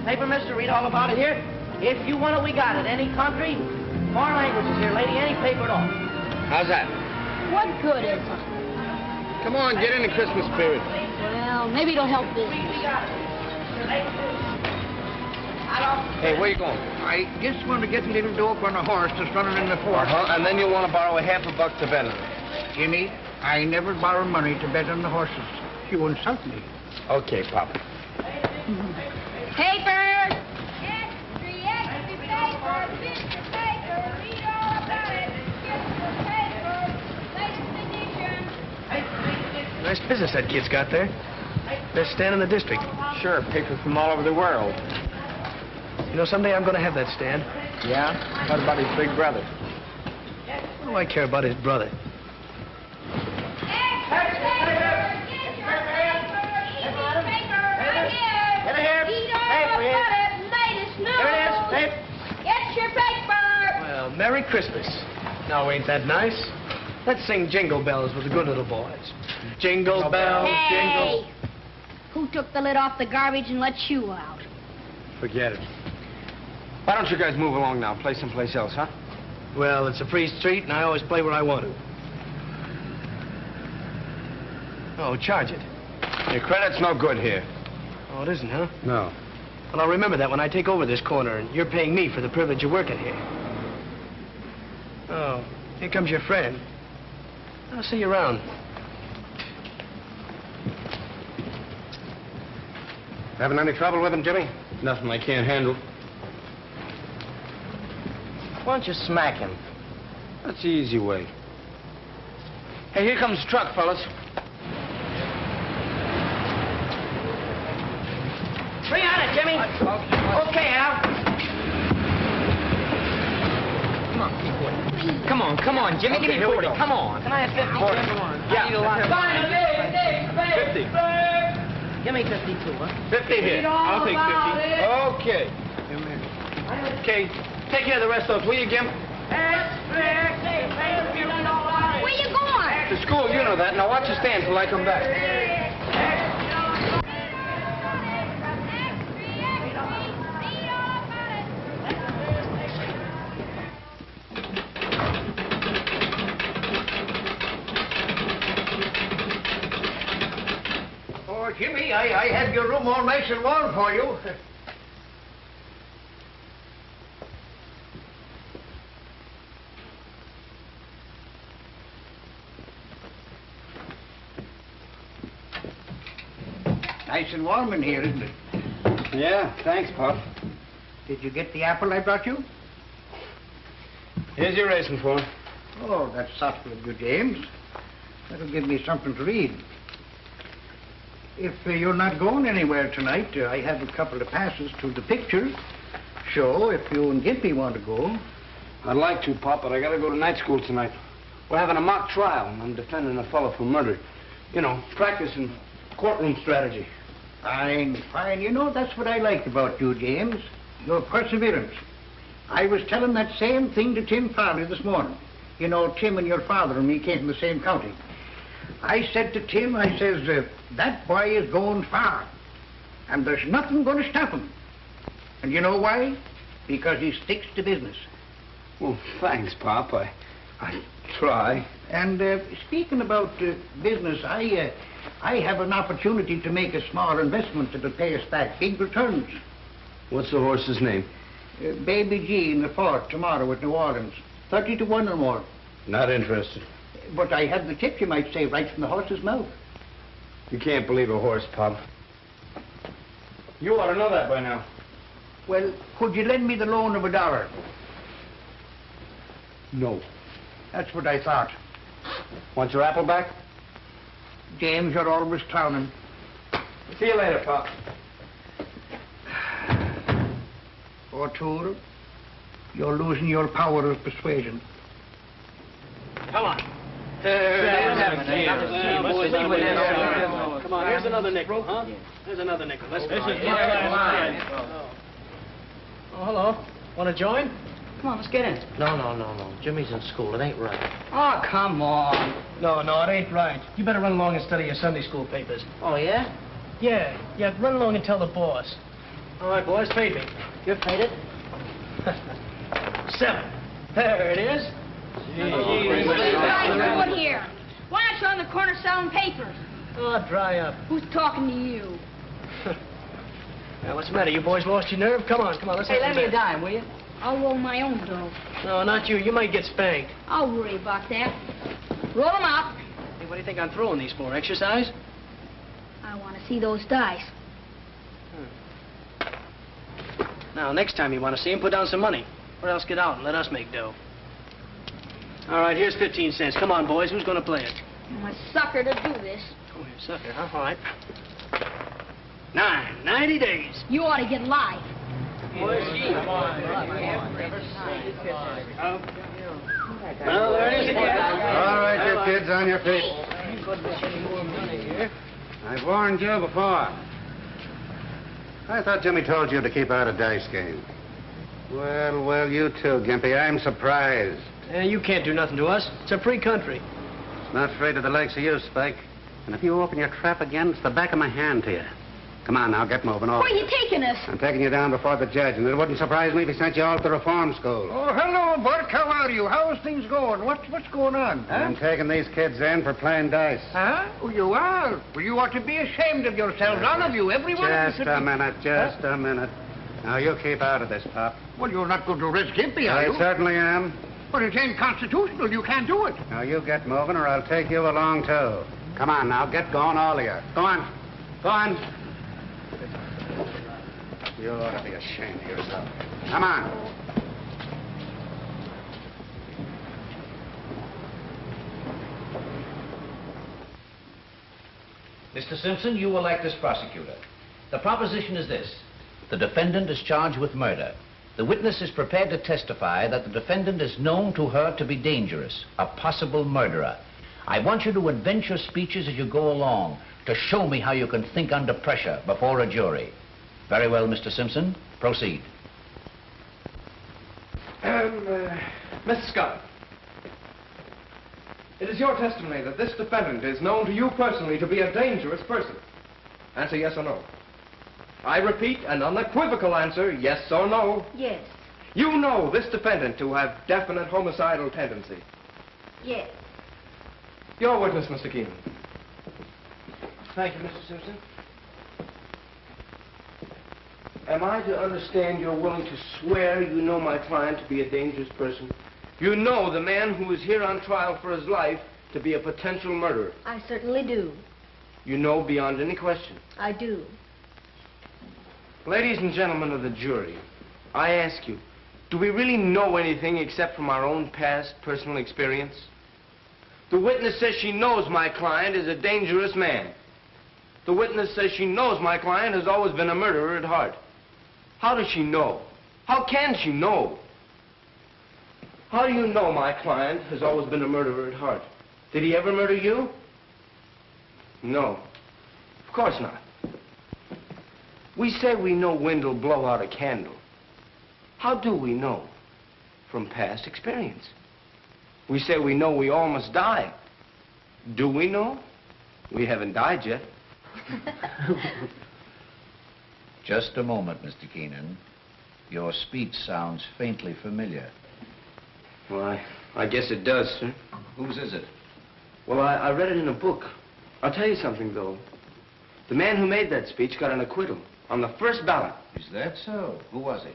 Paper, mister, read all about it here. If you want it, we got it. Any country, foreign languages here, lady, any paper at all. How's that? What good is it? Come on, get in the Christmas spirit. Well, maybe it'll help business. We got it. Hey, where you going? I just want to get a little dope on a horse that's running in the fort. And then you'll want to borrow $50 to bet on it. Jimmy, I never borrow money to bet on the horses. You insult me. Okay, Pop. Papers! Extra paper, picture paper, read all about it. Picture paper, latest edition. Nice business that kid's got there. Best stand in the district. Sure, papers from all over the world. You know, someday I'm going to have that stand. Yeah? What about his big brother? What do I care about his brother? Well, Merry Christmas. Now, ain't that nice? Let's sing Jingle Bells with the good little boys. Jingle bells, jingle... Hey! Who took the lid off the garbage and let you out? Forget it. Why don't you guys move along now? Play someplace else, huh? Well, it's a free street, and I always play where I want to. Oh, charge it. Your credit's no good here. Oh, it isn't, huh? No. Well, I'll remember that when I take over this corner, and you're paying me for the privilege of working here. Oh, here comes your friend. I'll see you around. Having any trouble with him, Jimmy? Nothing I can't handle. Why don't you smack him? That's the easy way. Hey, here comes the truck, fellas. Bring on it, Jimmy. Okay, Al. Come on, Jimmy, give me 40. Come on. Can I have 50? 40. Yeah. Fine, 50. Give me 52, huh? 50 here. I'll take 50. Okay. Okay. Take care of the rest of those, will you, Jim? Where you going? To school, you know that. Now watch your stand till I come back. Oh, Jimmy, I have your room all nice and warm for you. Nice and warm in here, isn't it? Yeah, thanks, Pop. Did you get the apple I brought you? Here's your racing form. Oh, that's thoughtful of you, James. That'll give me something to read. If you're not going anywhere tonight, I have a couple of passes to the picture show if you and Gimpy want to go. I'd like to, Pop, but I gotta go to night school tonight. We're having a mock trial, and I'm defending a fellow for murder. You know, practicing courtroom strategy. Fine, fine. You know, that's what I like about you, James. Your perseverance. I was telling that same thing to Tim Farley this morning. You know, Tim and your father and me came from the same county. I said to Tim, I says, that boy is going far. And there's nothing going to stop him. And you know why? Because he sticks to business. Well, thanks, Pop. I try. And speaking about business, I have an opportunity to make a small investment that'll pay us back big returns. What's the horse's name? Baby G in the fort tomorrow at New Orleans. 30 to 1 or more. Not interested. But I had the tip, you might say, right from the horse's mouth. You can't believe a horse, Pop. You ought to know that by now. Well, could you lend me the loan of $1? No. That's what I thought. Want your apple back? James, you're always clowning. See you later, Pop. O'Toole, you're losing your power of persuasion. Come on. Come on, here's another nickel, huh? Here's another nickel. Let's go. Oh, hello. Want to join? Come on, let's get in. No. Jimmy's in school. It ain't right. Oh, come on. No, it ain't right. You better run along and study your Sunday school papers. Oh, yeah? Yeah, run along and tell the boss. All right, boys, fade me. You're faded. 7. There it is. What are you guys doing here? Why aren't you on the corner selling papers? Oh, dry up. Who's talking to you? Now, what's the matter? You boys lost your nerve? Come on, let's Hey, have lend some me a bets. dime, will you? I'll roll my own dough. No, not you. You might get spanked. I'll worry about that. Roll 'em out. Hey, what do you think I'm throwing these for? Exercise? I want to see those dice. Now, next time you want to see him, put down some money. Or else get out and let us make dough. All right, here's 15 cents. Come on, boys. Who's going to play it? I'm a sucker to do this. Oh, you're a sucker, huh? All right. 90 days. You ought to get live. Well, there it is again. All right, you kids, on your feet. I've warned you before. I thought Jimmy told you to keep out of dice games. Well, you too, Gimpy. I'm surprised. You can't do nothing to us. It's a free country. It's not afraid of the likes of you, Spike. And if you open your trap again, it's the back of my hand to you. Come on now, get moving. Where are you taking us? I'm taking you down before the judge, and it wouldn't surprise me if he sent you all to reform school. Oh, hello, Bert. How are you? How's things going? What's going on, huh? I'm taking these kids in for playing dice. Huh? Oh, you are? Well, you ought to be ashamed of yourselves, all of you, every one of you. Just a minute, just a minute. Now, you keep out of this, Pop. Well, you're not going to arrest Gimpy, are I you? certainly am. But it ain't constitutional. You can't do it. Now, you get moving, or I'll take you along, too. Come on, now, get going, all of you. Go on. Go on. You ought to be ashamed of yourself. Come on. Mr. Simpson, you will act as prosecutor. The proposition is this. The defendant is charged with murder. The witness is prepared to testify that the defendant is known to her to be dangerous, a possible murderer. I want you to invent your speeches as you go along to show me how you can think under pressure before a jury. Very well, Mr. Simpson. Proceed. Mr. Scott, it is your testimony that this defendant is known to you personally to be a dangerous person. Answer yes or no. I repeat, an unequivocal answer, yes or no. Yes. You know this defendant to have definite homicidal tendency. Yes. Your witness, Mr. Keenan. Thank you, Mr. Simpson. Am I to understand you're willing to swear you know my client to be a dangerous person? You know the man who is here on trial for his life to be a potential murderer. I certainly do. You know beyond any question. I do. Ladies and gentlemen of the jury, I ask you, do we really know anything except from our own past personal experience? The witness says she knows my client is a dangerous man. The witness says she knows my client has always been a murderer at heart. How does she know? How can she know? How do you know my client has always been a murderer at heart? Did he ever murder you? No. Of course not. We say we know wind will blow out a candle. How do we know? From past experience. We say we know we all must die. Do we know? We haven't died yet. Just a moment, Mr. Keenan. Your speech sounds faintly familiar. Well, I guess it does, sir. Whose is it? Well, I read it in a book. I'll tell you something, though. The man who made that speech got an acquittal on the first ballot. Is that so? Who was he?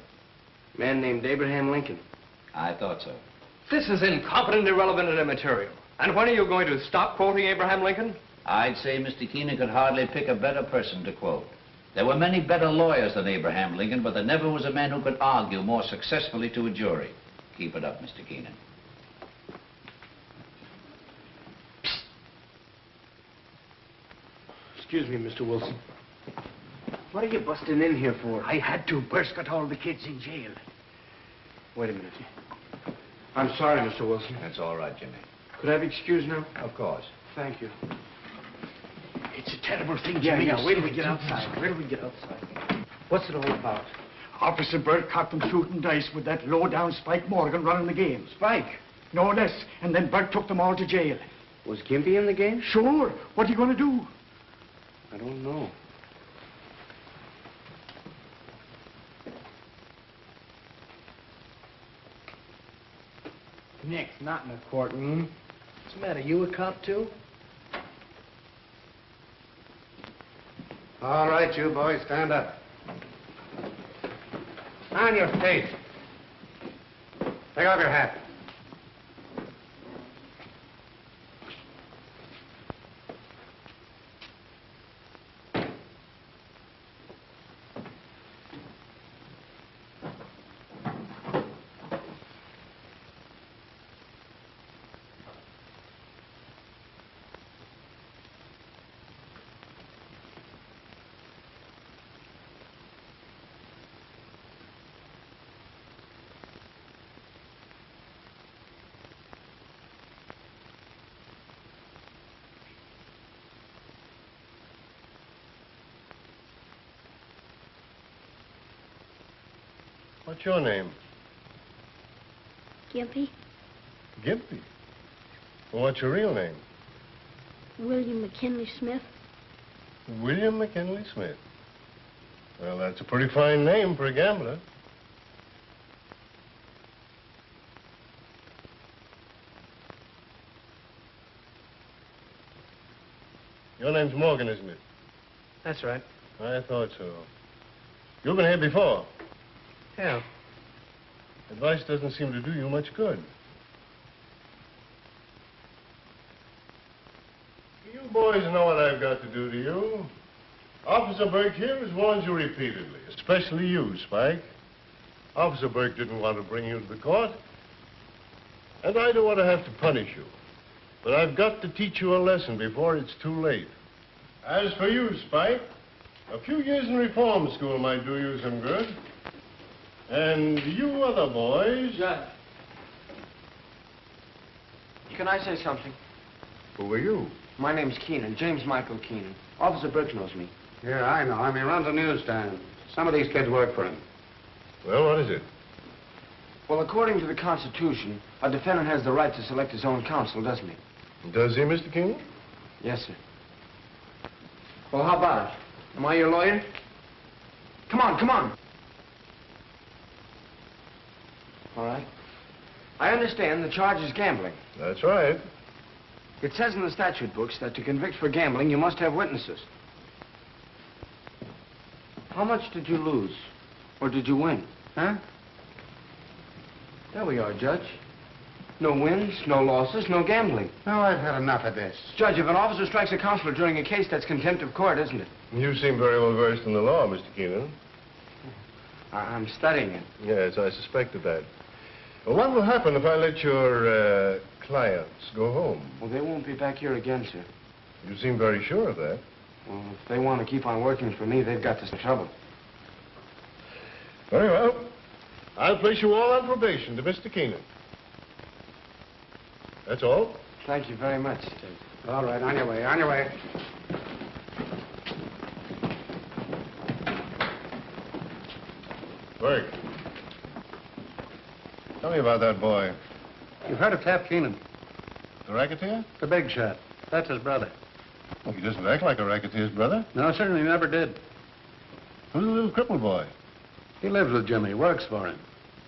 A man named Abraham Lincoln. I thought so. This is incompetent, irrelevant, and immaterial. And when are you going to stop quoting Abraham Lincoln? I'd say Mr. Keenan could hardly pick a better person to quote. There were many better lawyers than Abraham Lincoln, but there never was a man who could argue more successfully to a jury. Keep it up, Mr. Keenan. Excuse me, Mr. Wilson. What are you busting in here for? I had to. Bert's got all the kids in jail. Wait a minute. I'm sorry, Mr. Wilson. That's all right, Jimmy. Could I have excused now? Of course. Thank you. It's a terrible thing, Jimmy. Wait till we get outside. Wait till we get outside. What's it all about? Officer Bert caught them shooting dice with that low-down Spike Morgan running the game. Spike. No less. And then Bert took them all to jail. Was Gimpy in the game? Sure. What are you going to do? I don't know. Nick, not in the courtroom. What's the matter? You a cop, too? All right, you boys, stand up. On your feet. Take off your hat. What's your name? Gimpy, Gimpy. Well, what's your real name? William McKinley Smith. William McKinley Smith. Well, that's a pretty fine name for a gambler. Your name's Morgan, isn't it? That's right. I thought so. You've been here before. Yeah. Advice doesn't seem to do you much good. You boys know what I've got to do to you. Officer Burke here has warned you repeatedly, especially you, Spike. Officer Burke didn't want to bring you to the court, and I don't want to have to punish you. But I've got to teach you a lesson before it's too late. As for you, Spike, a few years in reform school might do you some good. And you other boys... Judge. Can I say something? Who are you? My name's Keenan, James Michael Keenan. Officer Burke knows me. Yeah, I know him. He runs a newsstand. Some of these kids work for him. Well, what is it? Well, according to the Constitution, a defendant has the right to select his own counsel, doesn't he? Does he, Mr. Keenan? Yes, sir. Well, how about it? Am I your lawyer? Come on, come on. All right. I understand the charge is gambling. That's right. It says in the statute books that to convict for gambling, you must have witnesses. How much did you lose? Or did you win? Huh? There we are, Judge. No wins, no losses, no gambling. No, I've had enough of this. Judge, if an officer strikes a counselor during a case, that's contempt of court, isn't it? You seem very well versed in the law, Mr. Keenan. I'm studying it. Yes, I suspected that. Well, what will happen if I let your clients go home? Well, they won't be back here again, sir. You seem very sure of that. Well, if they want to keep on working for me, they've got some trouble. Very well. I'll place you all on probation to Mr. Keenan. That's all. Thank you very much. All right, on your way, on your way. Burke. Tell me about that boy. You've heard of Tap Keenan, The racketeer? the big shot. That's his brother. Well, he doesn't act like a racketeer's brother. No, certainly never did. Who's the little crippled boy? He lives with Jimmy, works for him.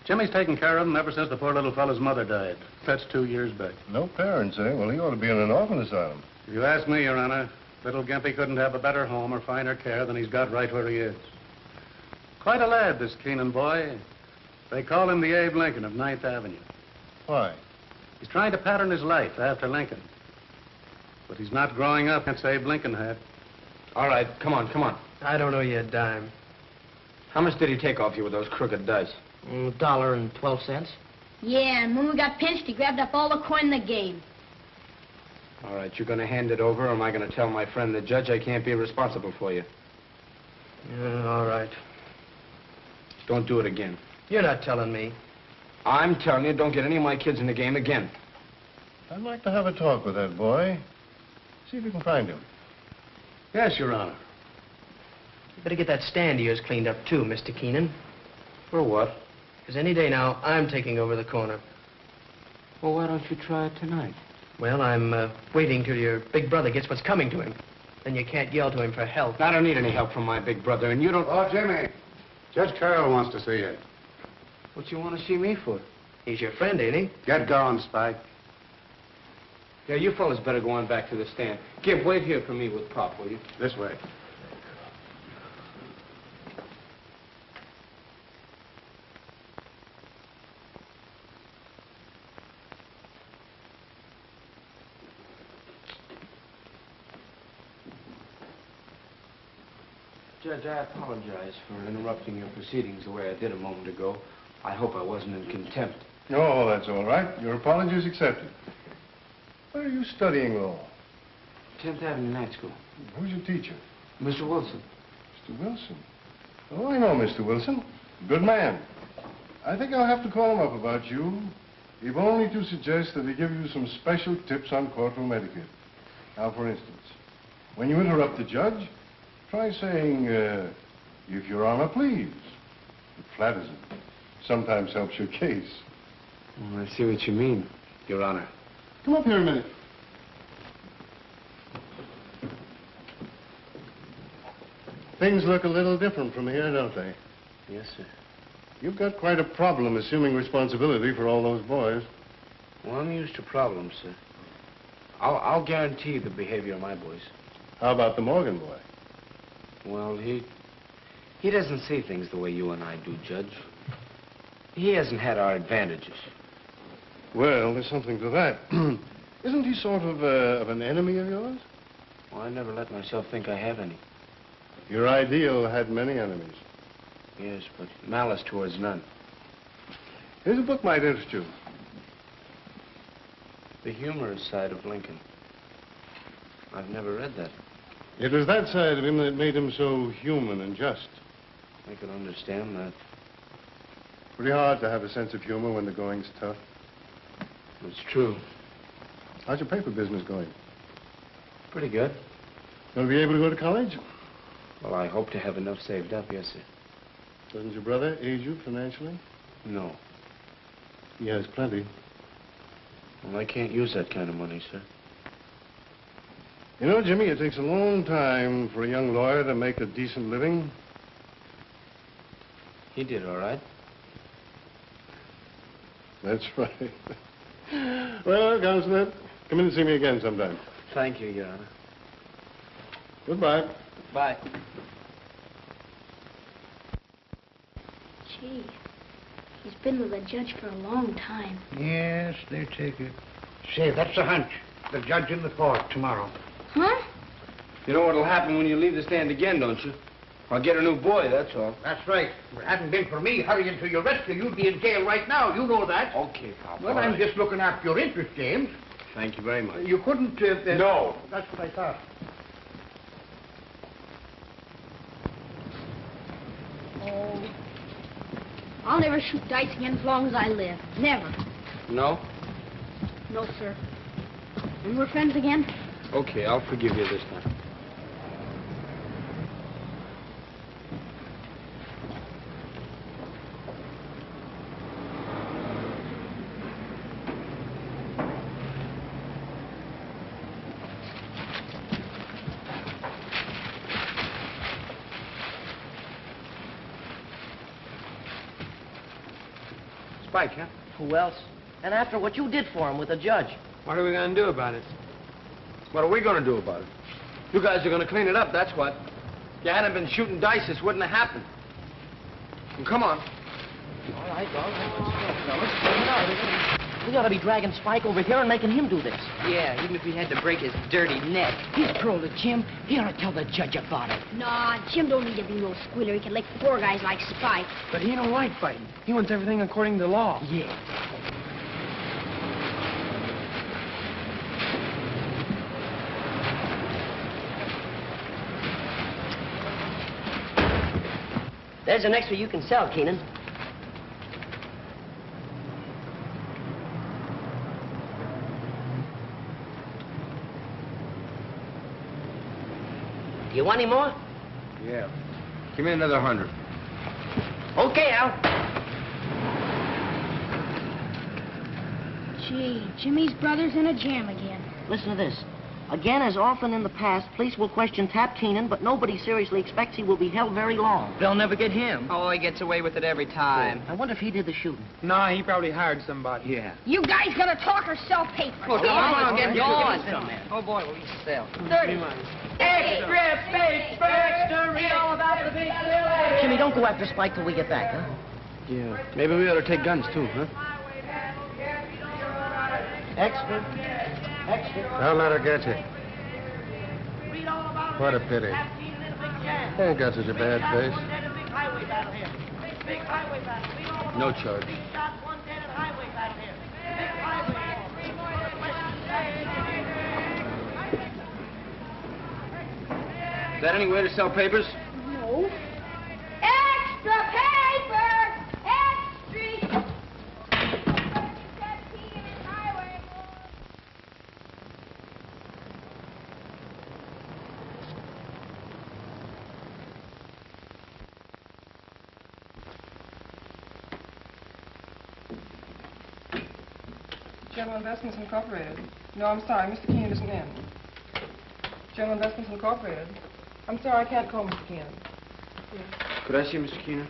Jimmy's taken care of him ever since the poor little fellow's mother died. That's 2 years back. No parents, eh? Well, he ought to be in an orphan asylum. If you ask me, Your Honor, little Gimpy couldn't have a better home or finer care than he's got right where he is. Quite a lad, this Keenan boy. They call him the Abe Lincoln of 9th Avenue. Why? He's trying to pattern his life after Lincoln. But he's not growing up as Abe Lincoln had. All right, come on, come on. I don't owe you a dime. How much did he take off you with those crooked dice? $1.12. Yeah, and when we got pinched, he grabbed up all the coin in the game. All right, you're going to hand it over, or am I going to tell my friend the judge I can't be responsible for you? All right. Don't do it again. You're not telling me. I'm telling you, don't get any of my kids in the game again. I'd like to have a talk with that boy. See if you can find him. Yes, Your Honor. You better get that stand of yours cleaned up, too, Mr. Keenan. For what? Because any day now, I'm taking over the corner. Well, why don't you try it tonight? Well, I'm waiting till your big brother gets what's coming to him. Then you can't yell to him for help. I don't need any help from my big brother, and you don't... Oh, Jimmy. Judge Carroll wants to see you. What you want to see me for? He's your friend, ain't he? Get going, Spike. Yeah, you fellas better go on back to the stand. Gib, wait here for me with Pop, will you? This way. Judge, I apologize for interrupting your proceedings the way I did a moment ago. I hope I wasn't in contempt. Oh, that's all right. Your apology is accepted. Where are you studying law? 10th Avenue Night School. Who's your teacher? Mr. Wilson. Mr. Wilson. Oh, I know Mr. Wilson. Good man. I think I'll have to call him up about you, if only to suggest that he give you some special tips on courtroom etiquette. Now, for instance, when you interrupt the judge, try saying, if Your Honor, please. It flatters him. Sometimes helps your case. Oh, I see what you mean, Your Honor. Come up here a minute. Things look a little different from here, don't they? Yes, sir. You've got quite a problem assuming responsibility for all those boys. Well, I'm used to problems, sir. I'll guarantee the behavior of my boys. How about the Morgan boy? Well, he doesn't see things the way you and I do, Judge. He hasn't had our advantages. Well, there's something to that. Isn't he sort of an enemy of yours? Well, I never let myself think I have any. Your ideal had many enemies. Yes, but malice towards none. Here's a book might interest you. The humorous side of Lincoln. I've never read that. It was that side of him that made him so human and just. I can understand that. Pretty hard to have a sense of humor when the going's tough. It's true. How's your paper business going? Pretty good. Gonna be able to go to college? Well, I hope to have enough saved up, yes, sir. Doesn't your brother aid you financially? No. He has plenty. Well, I can't use that kind of money, sir. You know, Jimmy, it takes a long time for a young lawyer to make a decent living. He did all right. That's right. Well, Counselor, come in and see me again sometime. Thank you, Your Honor. Goodbye. Bye. Gee, he's been with the judge for a long time. Yes, they take it. Say, that's a hunch. The judge in the court tomorrow. Huh? You know what'll happen when you leave the stand again, don't you? I'll get a new boy, that's all. That's right. If it hadn't been for me hurrying to your rescue, you'd be in jail right now. You know that. Okay, Pop. Well, I'm just looking after your interest, James. Thank you very much. You couldn't... No. That's what I thought. Oh. I'll never shoot dice again as long as I live. Never. No? No, sir. And we're friends again? Okay, I'll forgive you this time. Spike, huh? Who else? And after what you did for him with the judge. What are we going to do about it? What are we going to do about it? You guys are going to clean it up, that's what. If you hadn't been shooting dice, this wouldn't have happened. And come on. All right, let's go, fellas. Clean it up. We ought to be dragging Spike over here and making him do this. Yeah, even if we had to break his dirty neck. He's pro to Jim. He ought to tell the judge about it. Nah, Jim don't need to be no squealer. He can lick four guys like Spike. But he don't like fighting. He wants everything according to law. Yeah. There's an extra you can sell, Keenan. Do you want any more? Yeah. Give me another 100. Okay, Al. Gee, Jimmy's brother's in a jam again. Listen to this. Again, as often in the past, police will question Tap Keenan, but nobody seriously expects he will be held very long. They'll never get him. Oh, he gets away with it every time. I wonder if he did the shooting. No, he probably hired somebody. Yeah. You guys gonna talk or sell papers? Well, come on, get going. Oh, boy, what we sell. 30. Extra paper, extra read all about the big deal. Jimmy, don't go after Spike till we get back, huh? Yeah. Maybe we ought to take guns, too, huh? Extra. Extra. Don't let her get you. What a pity. Ain't got such a bad face. No charge. Is that any way to sell papers? No. Extra paper! Extra! General Investments Incorporated. No, I'm sorry, Mr. Keenan isn't in. General Investments Incorporated. I'm sorry, I can't call Mr. Keenan. Yes. Could I see Mr. Keenan?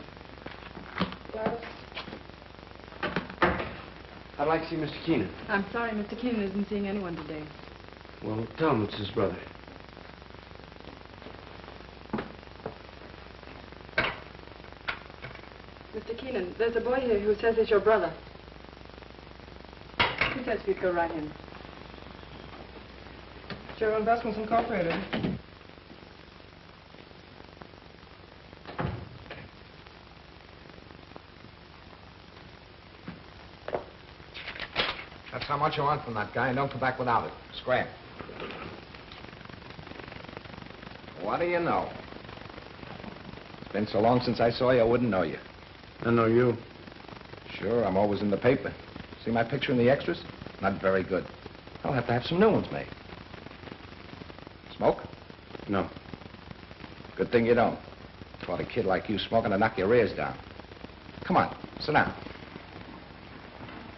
Gladys? I'd like to see Mr. Keenan. I'm sorry, Mr. Keenan isn't seeing anyone today. Well, tell him it's his brother. Mr. Keenan, there's a boy here who says he's your brother. He says you'd go right in. General Investments Incorporated. That's how much you want from that guy, and don't come back without it. Scram. What do you know? It's been so long since I saw you, I wouldn't know you. I know you. Sure, I'm always in the paper. See my picture in the extras? Not very good. I'll have to have some new ones made. Smoke? No. Good thing you don't. Caught a kid like you smoking to knock your ears down. Come on, sit down.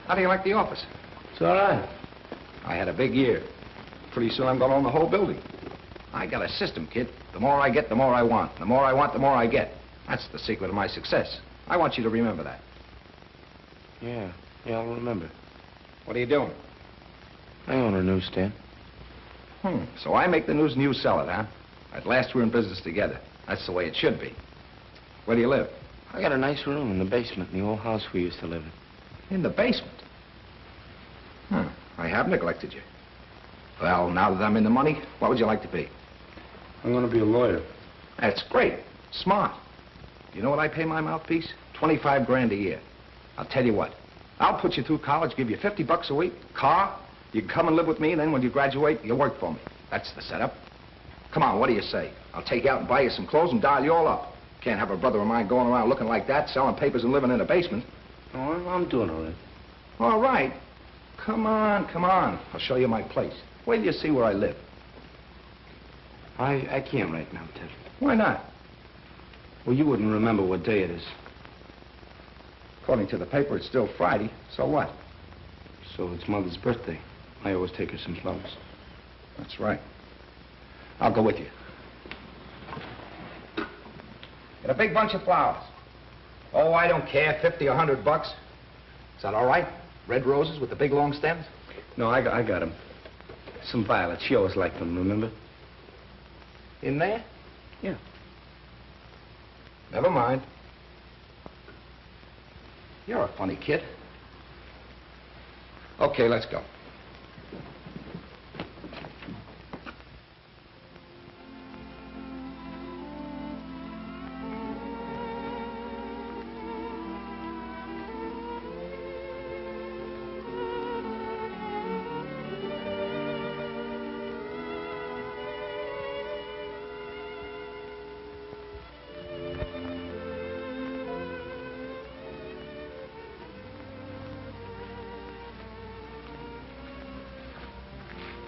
How do you like the office? It's all right. I had a big year. Pretty soon I'm going to own the whole building. I got a system, kid. The more I get, the more I want. The more I want, the more I get. That's the secret of my success. I want you to remember that. Yeah, I'll remember. What are you doing? I own a newsstand. So I make the news and you sell it, huh? At last we're in business together. That's the way it should be. Where do you live? I got a nice room in the basement in the old house we used to live in. In the basement? I have neglected you. Well, now that I'm in the money, what would you like to be? I'm going to be a lawyer. That's great. Smart. You know what I pay my mouthpiece? 25 grand a year. I'll tell you what. I'll put you through college, give you $50 a week, car. You can come and live with me, and then when you graduate, you work for me. That's the setup. Come on, what do you say? I'll take you out and buy you some clothes and dial you all up. Can't have a brother of mine going around looking like that, selling papers and living in a basement. Oh, I'm doing all right. All right. Come on, come on. I'll show you my place. Wait till you see where I live. I can't right now, Ted. Why not? Well, you wouldn't remember what day it is. According to the paper, it's still Friday. So what? So it's Mother's birthday. I always take her some flowers. That's right. I'll go with you. Get a big bunch of flowers. Oh, I don't care, 50 or $100. Is that all right? Red roses with the big long stems? No, I got them. Some violets. She always liked them, remember? In there? Yeah. Never mind. You're a funny kid. Okay, let's go.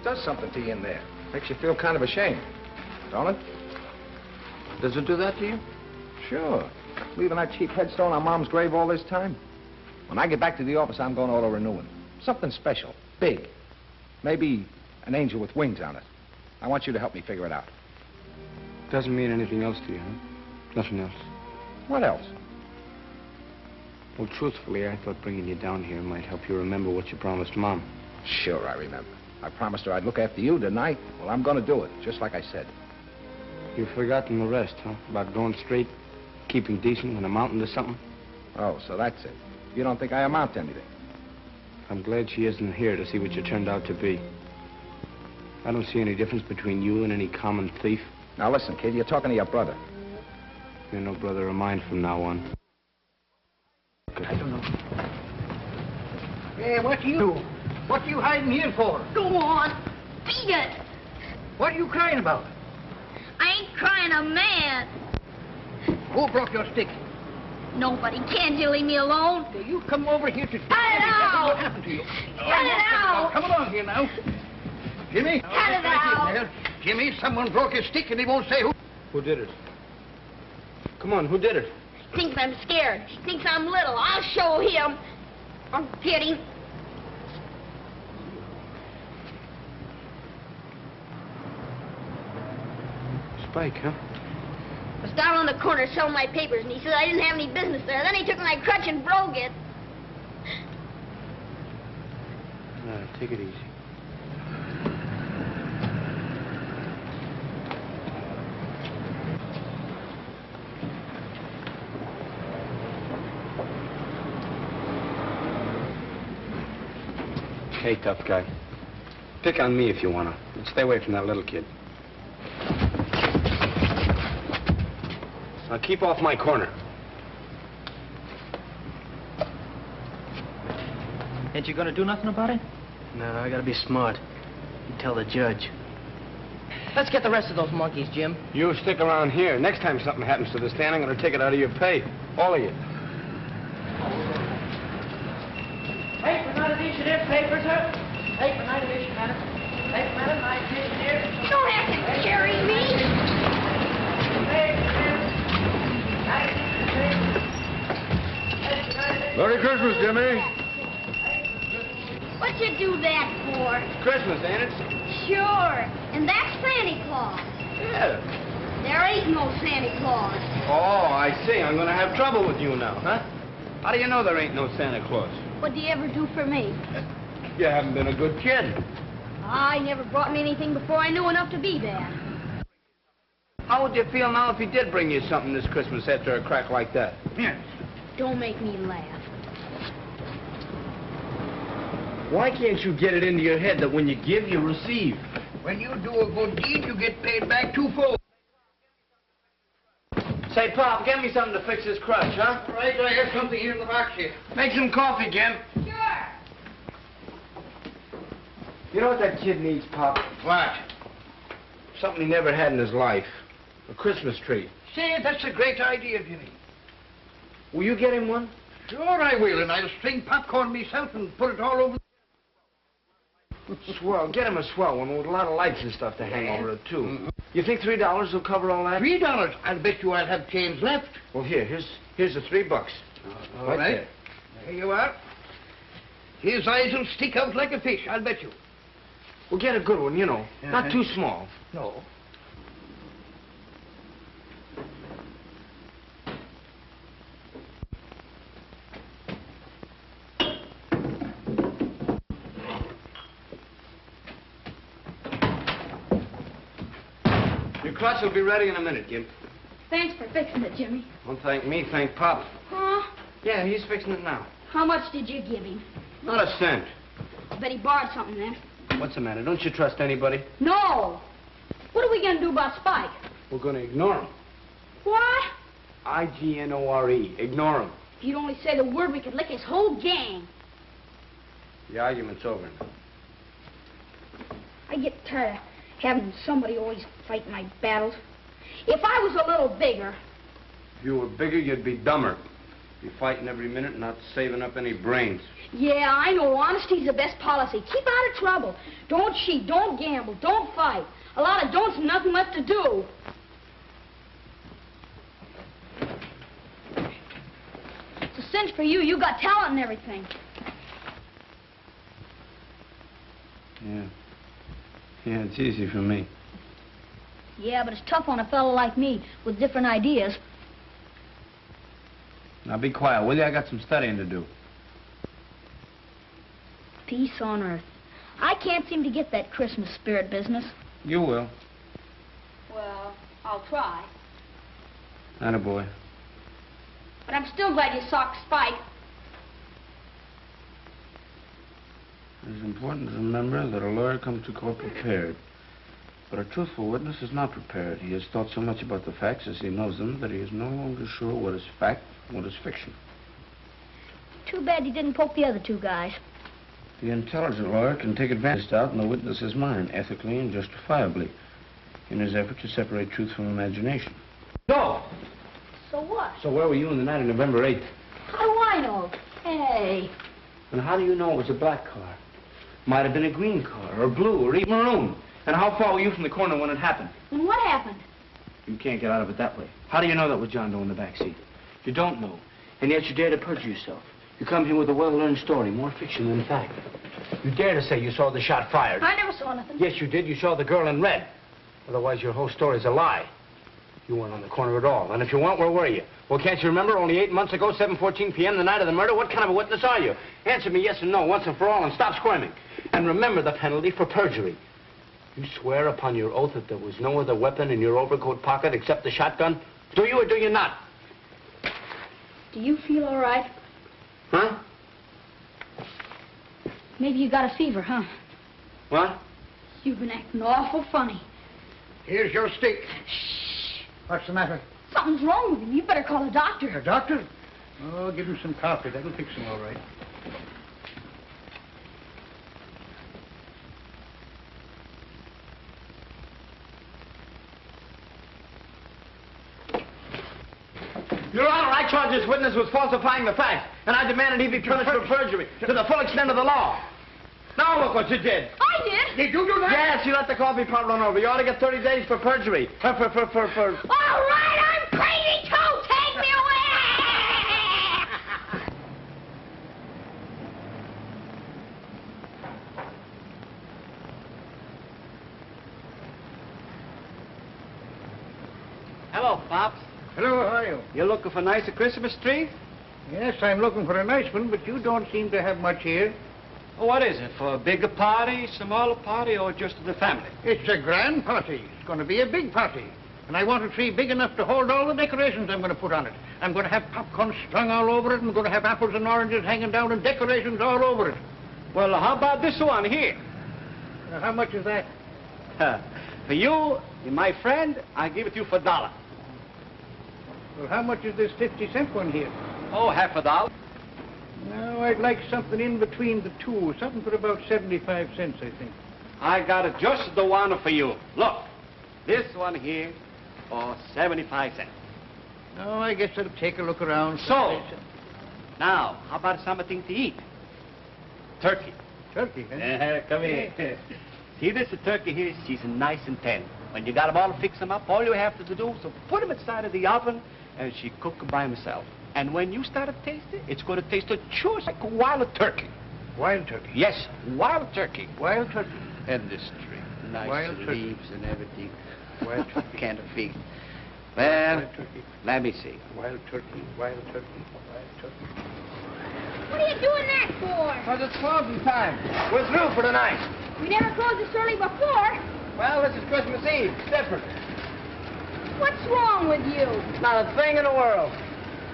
Does something to you in there. Makes you feel kind of ashamed, don't it? Does it do that to you? Sure. Leaving that cheap headstone on Mom's grave all this time. When I get back to the office, I'm going to auto-renew it. Something special, big. Maybe an angel with wings on it. I want you to help me figure it out. Doesn't mean anything else to you, huh? Nothing else. What else? Well, truthfully, I thought bringing you down here might help you remember what you promised Mom. Sure, I remember. I promised her I'd look after you tonight. Well, I'm going to do it, just like I said. You've forgotten the rest, huh? About going straight, keeping decent, and amounting to something? Oh, so that's it. You don't think I amount to anything? I'm glad she isn't here to see what you turned out to be. I don't see any difference between you and any common thief. Now, listen, kid, you're talking to your brother. You're no brother of mine from now on. I don't know. Hey, what you hiding here for? Go on. Beat it. What are you crying about? I ain't crying, I'm mad. Who broke your stick? Nobody. Can't you leave me alone? Hey, you come over here to... Cut it out! What happened to you? Cut it out! Come along here now. Jimmy? Cut it out! Jimmy, someone broke his stick and he won't say who. Who did it? Come on, who did it? Thinks I'm scared. Thinks I'm little. I'll show him. I'll get him. Spike, huh? I was down on the corner selling my papers, and he said I didn't have any business there. Then he took my crutch and broke it. Take it easy. Hey, tough guy. Pick on me if you wanna. And stay away from that little kid. Now keep off my corner. Ain't you gonna do nothing about it? No, I gotta be smart. You tell the judge. Let's get the rest of those monkeys, Jim. You stick around here. Next time something happens to this stand, I'm gonna take it out of your pay. All of you. Paper, not edition here, paper, sir. Paper, not edition, madam. Paper, madam, not edition here. You don't have to carry me. Merry Christmas, Jimmy. What'd you do that for? Christmas, ain't it? Sure. And that's Santa Claus. Yeah. There ain't no Santa Claus. Oh, I see. I'm gonna have trouble with you now, huh? How do you know there ain't no Santa Claus? What'd you ever do for me? You haven't been a good kid. I never brought me anything before I knew enough to be bad. How would you feel now if he did bring you something this Christmas after a crack like that? Yes. Don't make me laugh. Why can't you get it into your head that when you give, you receive? When you do a good deed, you get paid back twofold. Say, Pop, get me something to fix this crutch, huh? Right, I have something here in the box here. Make some coffee, Jim. Sure. You know what that kid needs, Pop? What? Something he never had in his life. A Christmas tree. Say, that's a great idea, Jimmy. Will you get him one? Sure I will, and I'll string popcorn myself and put it all over. Swell. Get him a swell one with a lot of lights and stuff to hang over it, too. You think $3 will cover all that? $3? I'll bet you I'll have change left. Well, here's the $3. All right. There you are. His eyes will stick out like a fish, I'll bet you. Well, get a good one, you know. Not too small. No. Your crutch will be ready in a minute, Jim. Thanks for fixing it, Jimmy. Don't thank me, thank Pop. Huh? Yeah, he's fixing it now. How much did you give him? Not a cent. I bet he borrowed something then. What's the matter? Don't you trust anybody? No. What are we going to do about Spike? We're going to ignore him. What? I-G-N-O-R-E. Ignore him. If you'd only say the word, we could lick his whole gang. The argument's over now. I get tired of having somebody always fight my battles. If I was a little bigger... If you were bigger, you'd be dumber. Be fighting every minute and not saving up any brains. Yeah, I know. Honesty's the best policy. Keep out of trouble. Don't cheat. Don't gamble. Don't fight. A lot of don'ts and nothing left to do. It's a cinch for you. You got talent and everything. Yeah. Yeah, it's easy for me. Yeah, but it's tough on a fellow like me with different ideas. Now be quiet, will you? I got some studying to do. Peace on earth. I can't seem to get that Christmas spirit business. You will. Well, I'll try. Attaboy. But I'm still glad you socked Spike. It's important to remember that a lawyer comes to court prepared. But a truthful witness is not prepared. He has thought so much about the facts as he knows them that he is no longer sure what is fact and what is fiction. Too bad you didn't poke the other two guys. The intelligent lawyer can take advantage of doubt in the witness's mind, ethically and justifiably, in his effort to separate truth from imagination. No! So what? So where were you on the night of November 8th? How do I know? Hey. And how do you know it was a black car? Might have been a green car, or blue, or even maroon. And how far were you from the corner when it happened? And what happened? You can't get out of it that way. How do you know that was John Doe in the back seat? You don't know. And yet you dare to perjure yourself. You come here with a well-learned story, more fiction than fact. You dare to say you saw the shot fired. I never saw nothing. Yes, you did. You saw the girl in red. Otherwise, your whole story's a lie. You weren't on the corner at all. And if you weren't, where were you? Well, can't you remember only 8 months ago, 7:14 p.m., the night of the murder? What kind of a witness are you? Answer me yes or no once and for all and stop squirming. And remember the penalty for perjury. You swear upon your oath that there was no other weapon in your overcoat pocket except the shotgun? Do you or do you not? Do you feel all right? Huh? Maybe you got a fever, huh? What? You've been acting awful funny. Here's your stick. Shh. What's the matter? Something's wrong with him. You better call a doctor. A doctor? Oh, give him some coffee. That'll fix him all right. Your Honor, I charge this witness with falsifying the facts, and I demanded he be punished for perjury to the full extent of the law. Now look what you did. I did. Did you do that? Yes, you let the coffee pot run over. You ought to get 30 days for perjury. For... All right, I'm crazy too. Take me away. Hello, Pops. Hello, how are you? You looking for a nicer Christmas tree? Yes, I'm looking for a nice one, but you don't seem to have much here. Oh, what is it? For a bigger party, smaller party, or just the family? It's a grand party. It's going to be a big party. And I want a tree big enough to hold all the decorations I'm going to put on it. I'm going to have popcorn strung all over it, and I'm going to have apples and oranges hanging down and decorations all over it. Well, how about this one here? How much is that? For you, my friend, I give it to you for $1. Well, how much is this 50-cent one here? Oh, $50. No, I'd like something in between the two. Something for about 75 cents, I think. I got it just the one for you. Look, this one here for 75 cents. No, I guess I'll take a look around. So, now, how about something to eat? Turkey. Turkey, huh? Come here. See this turkey here? She's nice and tender. When you got them all fix them up, all you have to do is put them inside of the oven, and she cook by herself. And when you start to taste it, it's going to taste just like wild turkey. Wild turkey? Yes, wild turkey. Wild turkey. And this tree. Nice wild leaves turkey. and everything. Wild turkey. Can't feed. Well, wild turkey. Let me see. Wild turkey, wild turkey, wild turkey. What are you doing that for? Because it's closing time. We're through for the night. We never closed this early before. Well, this is Christmas Eve. It's different. What's wrong with you? Not a thing in the world.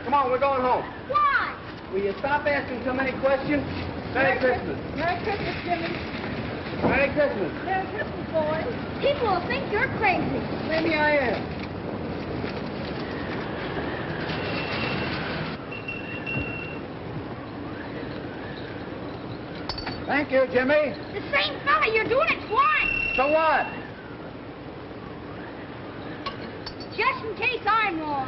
Come on, we're going home. Why? Will you stop asking so many questions? Merry Christmas. Merry Christmas, Jimmy. Merry Christmas. Merry Christmas, boys. People will think you're crazy. Maybe I am. Thank you, Jimmy. The same fella, you're doing it twice. So what? Just in case I'm wrong.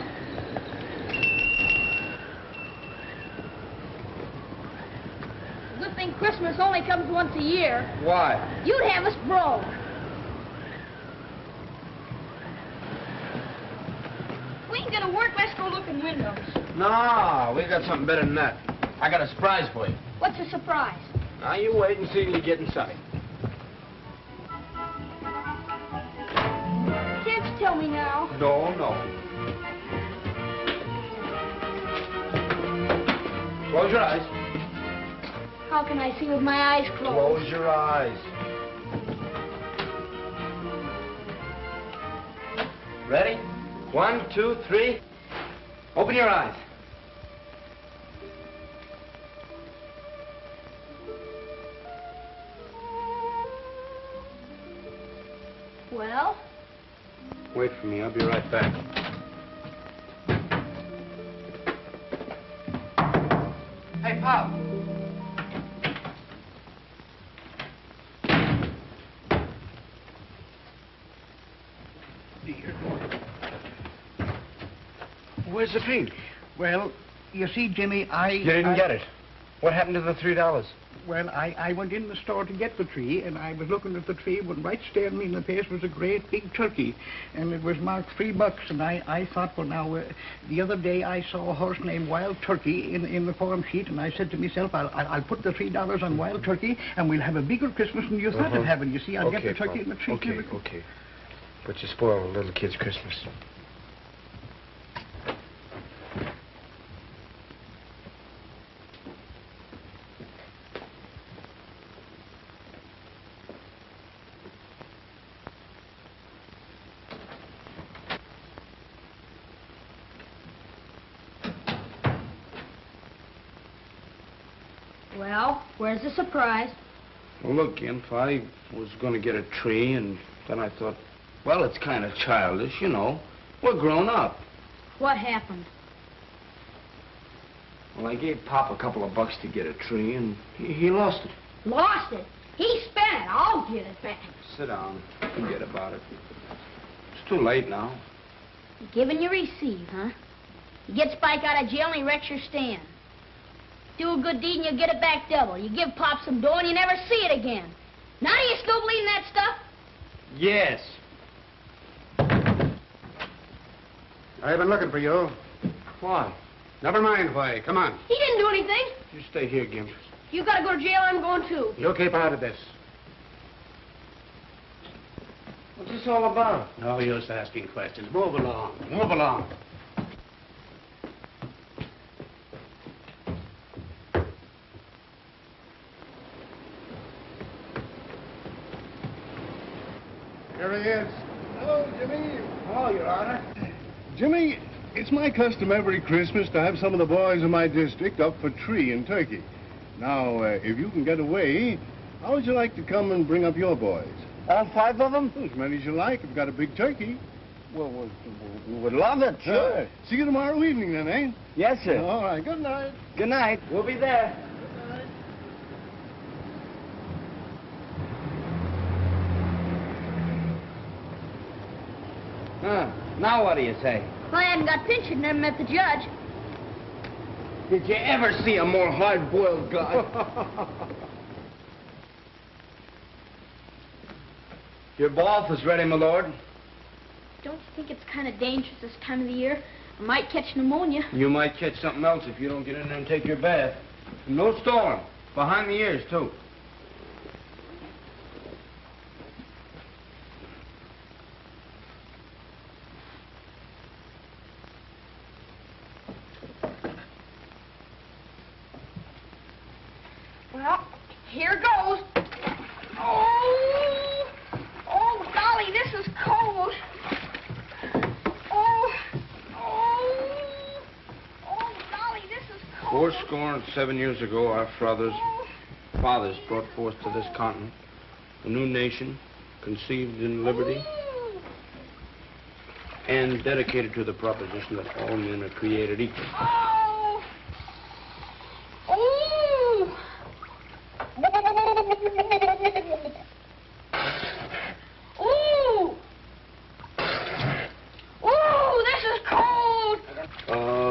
Good thing Christmas only comes once a year. Why? You'd have us broke. We ain't gonna work, let's go look in windows. No, we got something better than that. I got a surprise for you. What's the surprise? Now, you wait and see till you get inside. Can't tell me now. No, no. Close your eyes. How can I see with my eyes closed? Close your eyes. Ready? 1, 2, 3. Open your eyes. Well? Wait for me. I'll be right back. Hey, Pop. Where's the tree? Well, you see, Jimmy, You didn't get it. What happened to the $3? Well, I went in the store to get the tree, and I was looking at the tree when right staring me in the face was a great big turkey, and it was marked $3, and I thought, well, now, the other day I saw a horse named Wild Turkey in the form sheet, and I said to myself, I'll put the $3 on Wild Turkey, and we'll have a bigger Christmas than you thought of having. You see, I'll get the turkey Pop. and the tree. Okay. But you spoiled a little kid's Christmas. Well, where's the surprise? Well, look, Gimp, I was going to get a tree, and then I thought, well, it's kind of childish, you know. We're grown up. What happened? Well, I gave Pop a couple of bucks to get a tree, and he lost it. Lost it? He spent it. I'll get it back. Sit down. Forget about it. It's too late now. You give and you receive, huh? You get Spike out of jail and he wrecks your stand. Do a good deed and you get it back double. You give Pop some dough and you never see it again. Now do you still believe in that stuff? Yes. I've been looking for you. Why? Never mind why. Come on. He didn't do anything. You stay here, Gimp. You gotta go to jail, I'm going too. You keep out of this. What's this all about? No use asking questions. Move along. Move along. Here he is. Hello, Jimmy. Oh, Your Honor. Jimmy, it's my custom every Christmas to have some of the boys in my district up for tree and turkey. Now, if you can get away, how would you like to come and bring up your boys? All 5 of them? As many as you like. We've got a big turkey. Well, we would love it, sure. See you tomorrow evening then, eh? Yes, sir. All right. Good night. Good night. We'll be there. Now what do you say? Well, I hadn't got pinched and never met the judge. Did you ever see a more hard-boiled guy? Your bath is ready, my lord. Don't you think it's kind of dangerous this time of the year? I might catch pneumonia. You might catch something else if you don't get in there and take your bath. No storm. Behind the ears, too. Well, here goes. Oh, golly, this is cold. Oh, golly, this is cold. 7 years ago, our fathers brought forth to this continent a new nation conceived in liberty and dedicated to the proposition that all men are created equal.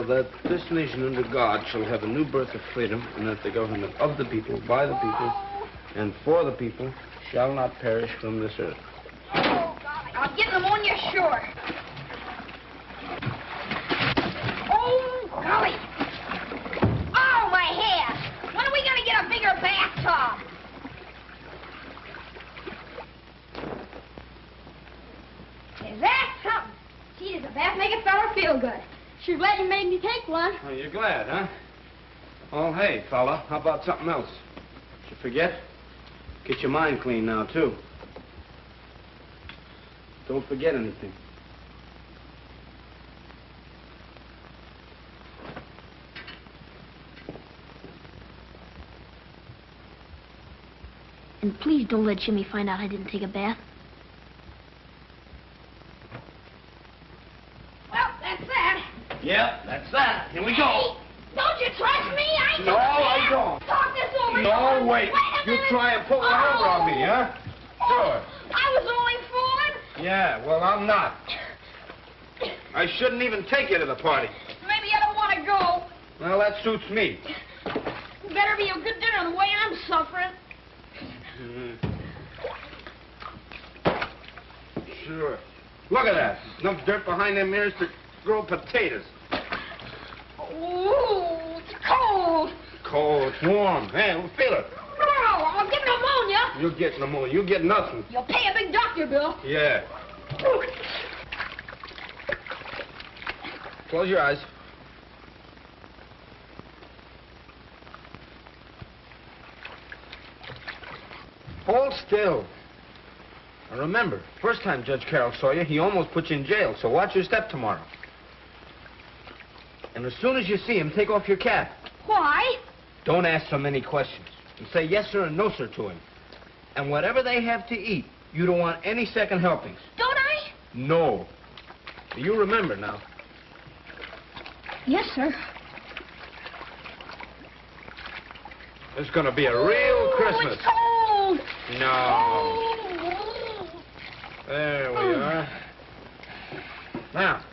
That this nation under God shall have a new birth of freedom, and that the government of the people, by the people, and for the people shall not perish from this earth. Oh, golly, I'll get pneumonia, sure. Oh, golly. Oh, my hair. When are we going to get a bigger bathtub? Is that something? good. Sure glad you made me take one. Oh, you're glad, huh? Oh, hey, fella, how about something else? Did you forget? Get your mind clean now, too. Don't forget anything. And please don't let Jimmy find out I didn't take a bath. Well, that's that. Yep, that's that. Here we go. Don't you trust me? I No, I don't. Talk this over. No, wait. a You minute. try and pull one over on me, huh? Sure. I was only fooling. Yeah, well, I'm not. I shouldn't even take you to the party. Maybe I don't want to go. Well, that suits me. Better be a good dinner the way I'm suffering. Sure. Look at that. Enough dirt behind them ears to grow potatoes. Ooh, it's cold. Cold. It's warm. Hey, feel it. No, I'll get pneumonia. You'll get pneumonia. You get nothing. You'll pay a big doctor bill. Yeah. Close your eyes. Hold still. Now remember, first time Judge Carroll saw you, he almost put you in jail, so watch your step tomorrow. And as soon as you see him, take off your cap. Why? Don't ask so many questions. And say yes, sir, and no, sir, to him. And whatever they have to eat, you don't want any second helpings. Don't I? No. You remember now. Yes, sir. It's gonna be a real Christmas. It's cold. No. There we are. Now.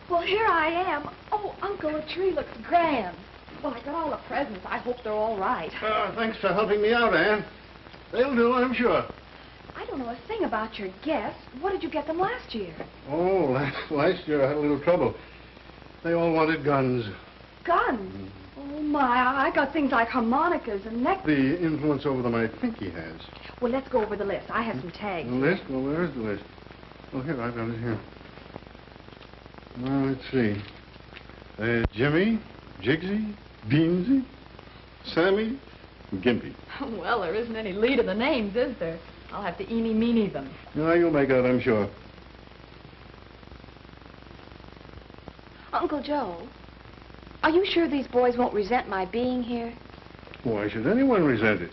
Well, here I am. Oh, Uncle, the tree looks grand. Well, I got all the presents. I hope they're all right. Thanks for helping me out, Anne. They'll do, I'm sure. I don't know a thing about your guests. What did you get them last year? Oh, last year I had a little trouble. They all wanted guns. Guns? Oh, my. I got things like harmonicas and necklaces. The influence over them I think he has. Well, let's go over the list. I have some tags. The list? Well, where's the list? Oh, here, I've got it here. Well, let's see. Jimmy, Jigsy, Beansy, Sammy, Gimpy. Well, there isn't any lead in the names, is there? I'll have to eeny-meeny them. No, you'll make out, I'm sure. Uncle Joe, are you sure these boys won't resent my being here? Why should anyone resent it?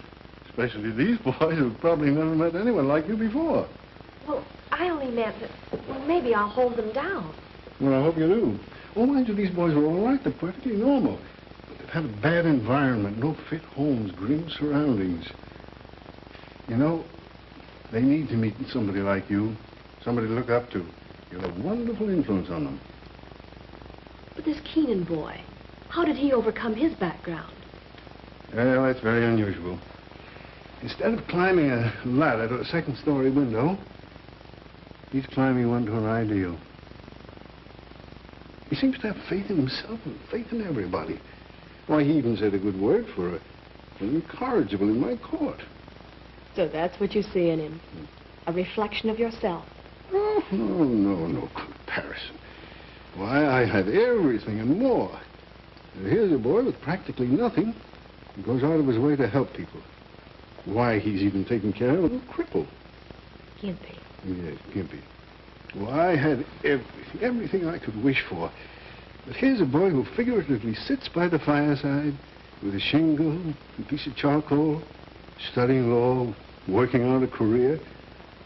Especially these boys who've probably never met anyone like you before. Well, I only meant that, well, maybe I'll hold them down. Well, I hope you do. Oh, mind you, these boys are all right. They're perfectly normal. But they've had a bad environment, no fit homes, grim surroundings. You know, they need to meet somebody like you, somebody to look up to. You'll have wonderful influence on them. But this Keenan boy, how did he overcome his background? Well, that's very unusual. Instead of climbing a ladder to a second-story window, he's climbing one to an ideal. He seems to have faith in himself and faith in everybody. Why, he even said a good word for an incorrigible in my court. So that's what you see in him, a reflection of yourself. Oh, no comparison. Why, I had everything and more. And here's a boy with practically nothing who goes out of his way to help people. Why, he's even taken care of a little cripple. Gimpy. Yes, Gimpy. Well, I had everything I could wish for. But here's a boy who figuratively sits by the fireside with a shingle, a piece of charcoal, studying law, working out a career,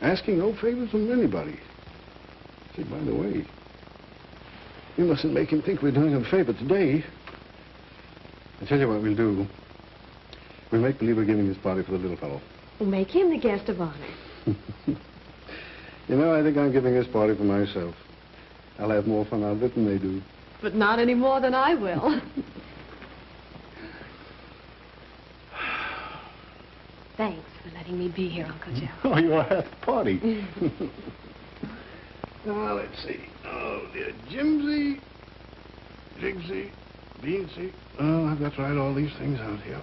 asking no favors from anybody. Say, by the way, you mustn't make him think we're doing him a favor today. I tell you what we'll do. We'll make believe we're giving this party for the little fellow. We'll make him the guest of honor. You know, I think I'm giving this party for myself. I'll have more fun out of it than they do. But not any more than I will. Thanks for letting me be here, Uncle Joe. Oh, you're at the party. Now, let's see. Oh, dear. Jimsy, Jigsy, beans, see? Oh, I've got to write all these things out here.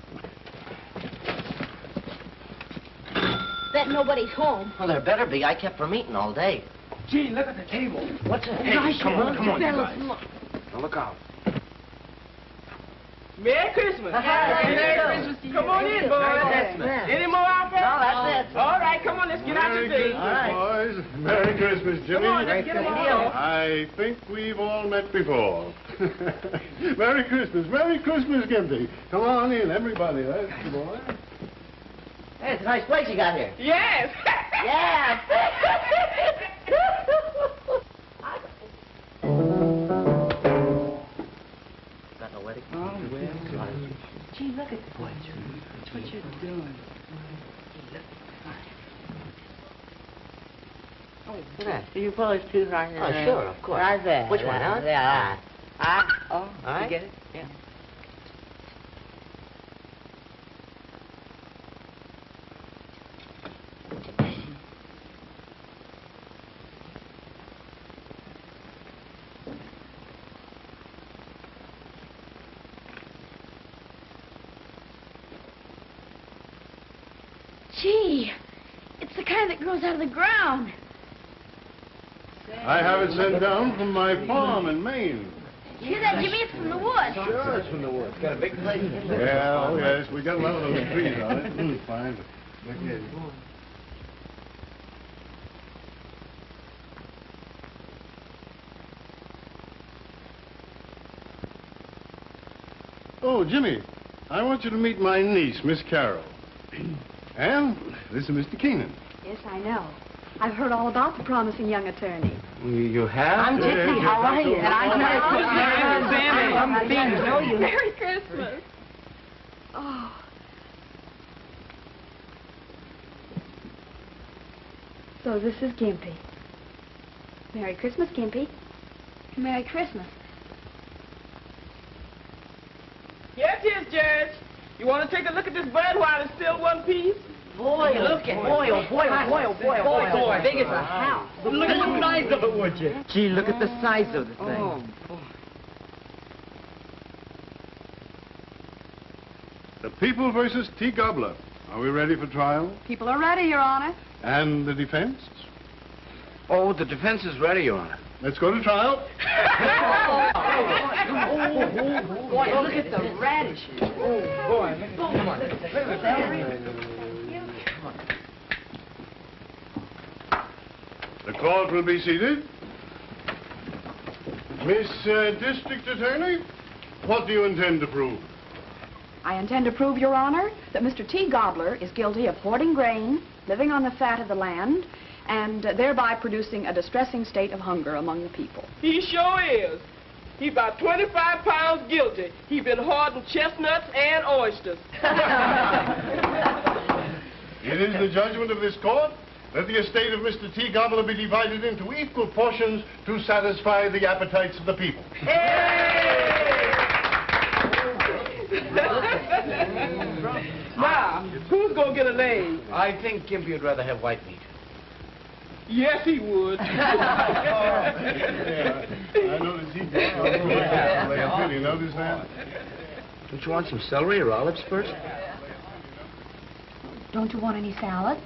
Bet nobody's home. Well, there better be. I kept from eating all day. Gee, look at the table. What's it? Hey, come on, you Fellas, guys. look. Now look out. Merry Christmas. Merry Christmas. Come on in, boys. Any more out there? No, that's it. All right, come on, let's get out Merry your things. Christmas, boys. Merry Christmas, Jimmy. Come on, let's get them all. I think we've all met before. Merry Christmas, Gimpy. Come on in, everybody. That's the boy. Hey, it's a nice place you got here. Yes. Yeah. Got no wedding? Gee, look at the boy. That's what you're doing. You polish too right there. Oh, sure, of course. Right there. Which one, huh? Yeah. Oh, All right. you get it? Yeah. Gee, it's the kind that grows out of the ground. I have it sent down from my farm in Maine. You hear that, Jimmy? It's from the woods. Sure, it's from the woods. Got a big place. Yeah, oh yes, we got a lot of those trees on it. Fine, but look here. Oh, Jimmy, I want you to meet my niece, Miss Carroll. And this is Mr. Keenan. Yes, I know. I've heard all about the promising young attorney. You have? I'm Gypsy. How are you? And I'm Mary. Merry Christmas. Oh. So this is Gimpy. Merry Christmas, Gimpy. Merry Christmas. Yes, yes, Judge. You want to take a look at this bud while it's still one piece? Boy, look at boy, oh boy, oh boy, oh boy, oh boy. As big as a house. Look at the size of it, would you? Gee, look at the size of the thing. Oh, boy. The People versus T. Gobbler. Are we ready for trial? People are ready, Your Honor. And the defense? Oh, the defense is ready, Your Honor. Let's go to trial. Boy, look at the radishes. Oh, boy. Come on. The court will be seated. Miss District Attorney, what do you intend to prove? I intend to prove, Your Honor, that Mr. T. Gobbler is guilty of hoarding grain, living on the fat of the land, and thereby producing a distressing state of hunger among the people. He sure is. He's about 25 pounds guilty. He's been hoarding chestnuts and oysters. It is the judgment of this court that the estate of Mr. T. Gobbler be divided into equal portions to satisfy the appetites of the people. Now, who's going to get a leg? I think Gimpy would rather have white meat. Yes, he would. Yeah, I noticed he did. Did you notice that? Don't you want some celery or olives first? Don't you want any salad?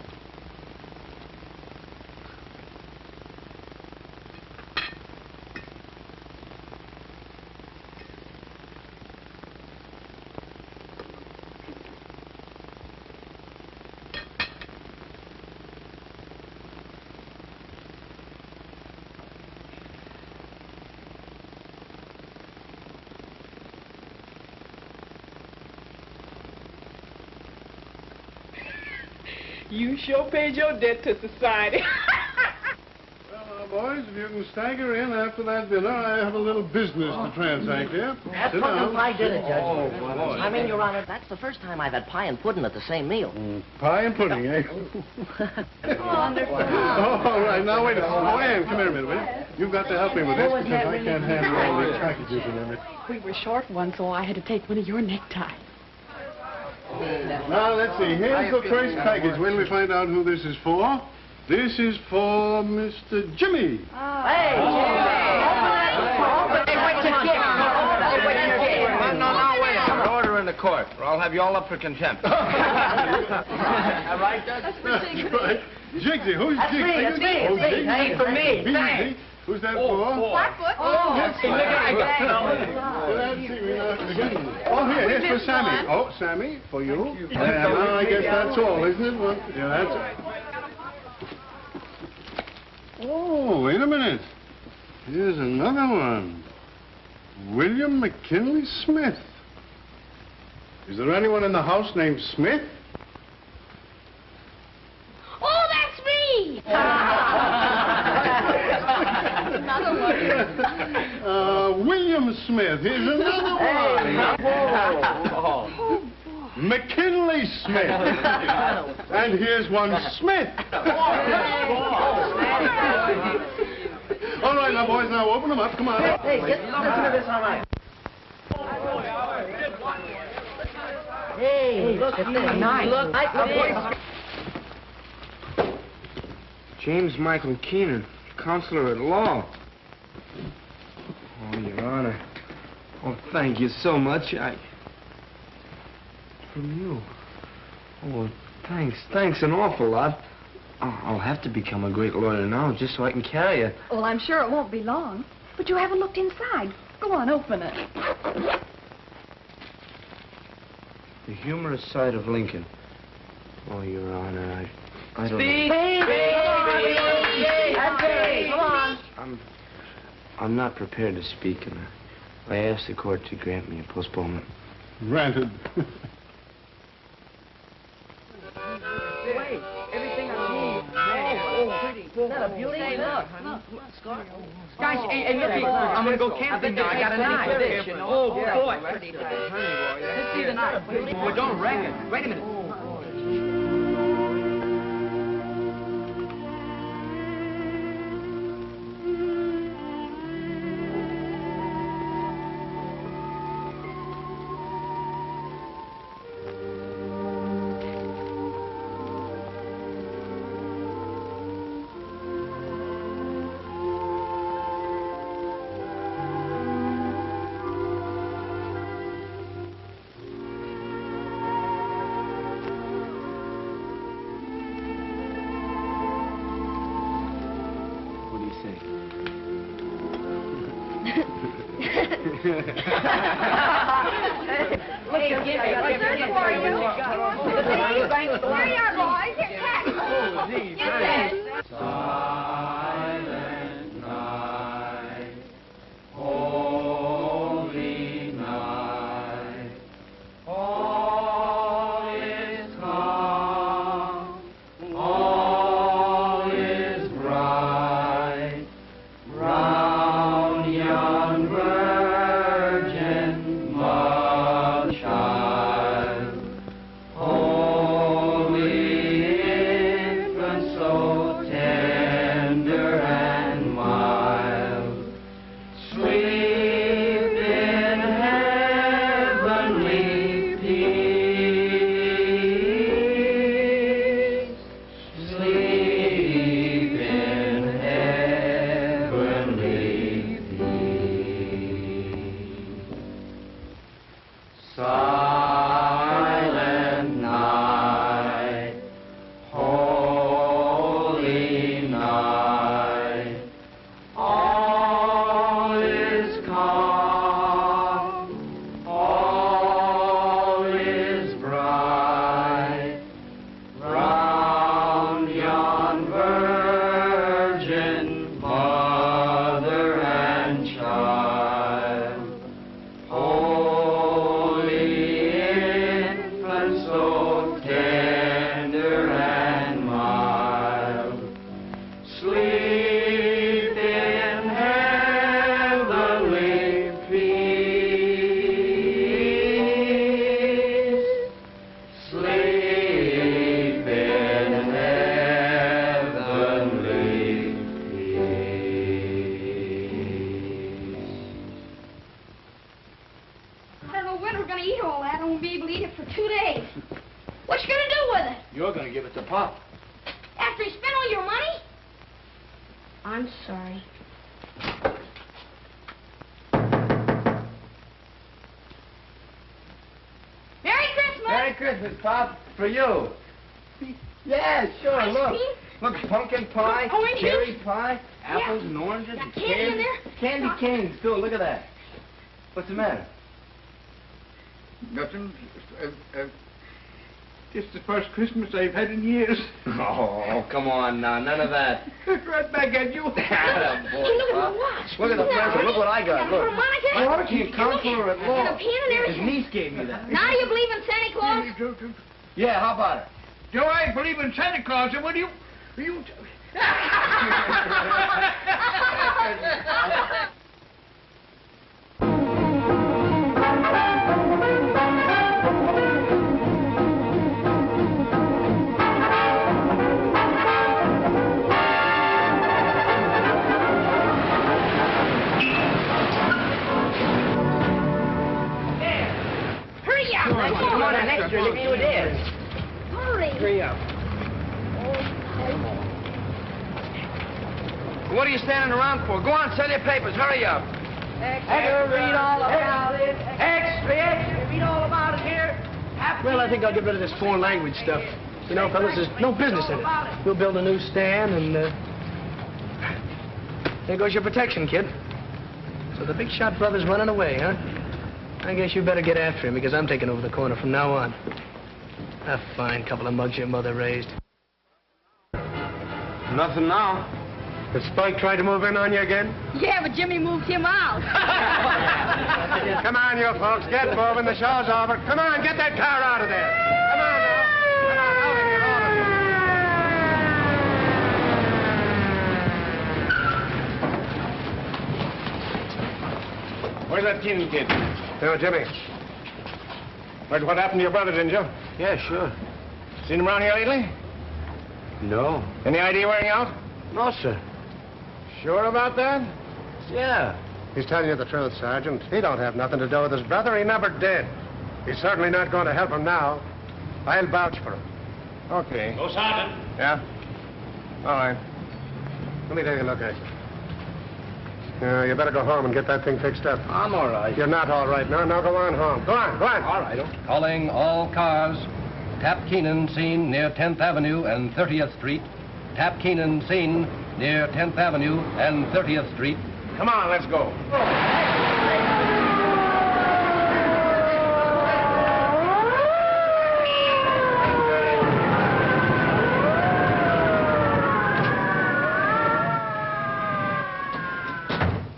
You sure paid your debt to society. Well, boys, if you can stagger in after that dinner, I have a little business to transact here. That's Sit fucking down. pie dinner, Judge. Oh, boy. I mean, Your Honor, that's the first time I've had pie and pudding at the same meal. Pie and pudding, eh? Wonderful. Oh, all right. Now, wait a minute. Oh, Ann, come here a minute, will you? You've got to help me with this because I can't handle all these packages and everything. We were short one, so I had to take one of your neckties. Now, let's see. Here's the first package. When we find out who this is for. This is for Mr. Jimmy. Hey, Jimmy! Open it! Open it! Wait your gift! Wait your gift! court, or I'll have you all up for contempt. All right, Doug? That's for Jigsy. Right. Jigsy, who's That's Jigsy? me, that's me. Oh, That's me. Jigsy. Hey, for me, thanks. Who's that for? Blackfoot. That's Look at right. that. Well, let's see, oh, here, here's for Sammy. Oh, Sammy, for you. Yeah, now I guess that's all, isn't it? Well, yeah, that's it. Oh, wait a minute. Here's another one. William McKinley Smith. Is there anyone in the house named Smith? Oh, that's me! Another one. William Smith. Here's another one. McKinley Smith. And here's one Smith. All right, now, boys, now open them up. Come on. Hey, listen to this, all right. Hey, look at this. Nice. Look at this. James Michael Keenan, Counselor at Law. Oh, Your Honor. Oh, thank you so much. From you. Oh, thanks. Thanks an awful lot. I'll have to become a great lawyer now just so I can carry it. Well, I'm sure it won't be long. But you haven't looked inside. Go on, open it. The humorous side of Lincoln. Oh, Your Honor, I don't Speak! Hey, come on. I'm not prepared to speak, and I asked the court to grant me a postponement. Granted. Wait, everything I need. Oh, pretty. Is that a beauty? Hey, look. Guys, hey, look, I'm gonna go camping now. I got a knife. Oh, boy. Let's see the knife. Well, don't wreck it. Wait a minute. What do you think? Hey, give me. What's there for you? Here you are, boys. Here's tax. Oh, gee, thanks. Silent night, holy night, all is calm, all is bright, round young virgin mother child, holy infant so tender and mild, sleep in heavenly peace, sleep in heavenly peace. Silent night, holy night, all is calm, all is bright, round yon virgin mother and child, holy infant so tender and mild, sleep in heavenly peace, sleep in heavenly peace. I don't know when we're going to eat all that. I won't be able to eat it for 2 days. What you going to do with it? You're going to give it to Pop. After he spent all your money? I'm sorry. Christmas, Pop, for you. Yeah, sure, Ice look. cream? Look, pumpkin pie, Oranges? cherry pie, apples and oranges Got and candy in there? Candy canes, too. Look at that. What's the matter? Nothing. Just the first Christmas I've had in years. Oh, come on now. None of that. Right back at you. Atta boy, Hey, look at Pop. my watch. Look at the present. Look what I got. Look. Harmonica? My mother can't count for her at And a all. pen and His everything. niece gave me that. Now do you believe in Santa Claus? Yeah, how about it? Do I believe in Santa Claus? And what do you... Hurry up. Come on, an extra. Look at you it is. Hurry. Hurry up. What are you standing around for? Go on, sell your papers. Hurry up. Extra, read all about it. Extra, read all about it here. Well, I think I'll get rid of this foreign language stuff. You know, fellas, there's no business in it. We'll build a new stand and, there goes your protection, kid. So the big shot brother's running away, huh? I guess you better get after him because I'm taking over the corner from now on. A fine couple of mugs your mother raised. Nothing now. Did Spike try to move in on you again? Yeah, but Jimmy moved him out. Come on, you folks, get moving. The show's over. Come on, get that car out of there. Come on now. Come on, out of here, all of you. Where's that Keenan kid? No, Jimmy. Heard what happened to your brother, didn't you? Yeah, sure. Seen him around here lately? No. Any idea where he out? No, sir. Sure about that? Yeah. He's telling you the truth, Sergeant. He don't have nothing to do with his brother. He never did. He's certainly not going to help him now. I'll vouch for him. Okay. Go, Sergeant. Yeah? All right. Let me take a look at you. You better go home and get that thing fixed up. I'm all right. You're not all right. No, go on home. Go on, go on. All right. Calling all cars. Tap Keenan seen near 10th Avenue and 30th Street. Tap Keenan seen near 10th Avenue and 30th Street. Come on, let's go.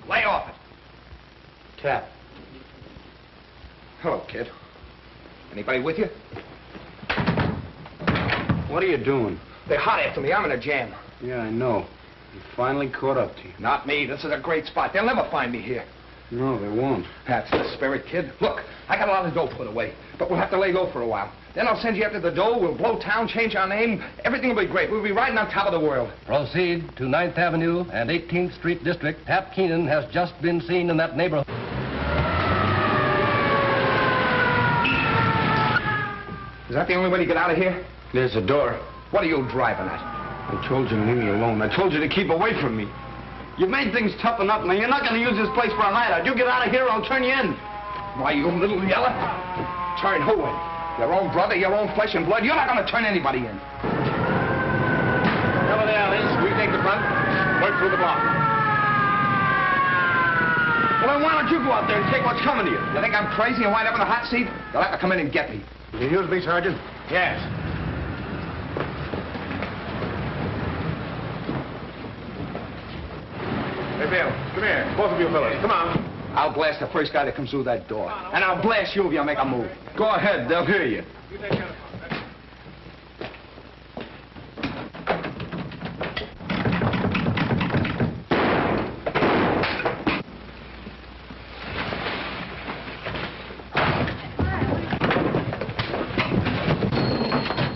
Lay off it. Tap. Hello, kid. Anybody with you? What are you doing? They're hot after me. I'm in a jam. Yeah, I know. He finally caught up to you. Not me. This is a great spot. They'll never find me here. No, they won't. That's the spirit, kid. Look, I got a lot of dough put away, but we'll have to lay low for a while. Then I'll send you after the dough. We'll blow town, change our name. Everything will be great. We'll be riding on top of the world. Proceed to 9th Avenue and 18th Street District. Tap Keenan has just been seen in that neighborhood. Is that the only way to get out of here? There's the door. What are you driving at? I told you to leave me alone. I told you to keep away from me. You've made things tough enough, man. You're not going to use this place for a hideout. You get out of here, I'll turn you in. Why, you little yeller? Turn who in? Your own brother, your own flesh and blood? You're not going to turn anybody in. Cover the alleys. We take the front. Work through the block. Well, then why don't you go out there and take what's coming to you? You think I'm crazy and wind up in a hot seat? You'll have to come in and get me. You use me, Sergeant? Yes. Hey, Bill, come here. Both of you fellas, come on. I'll blast the first guy that comes through that door. And I'll blast you if you make a move. Go ahead, they'll hear you. You take care of it.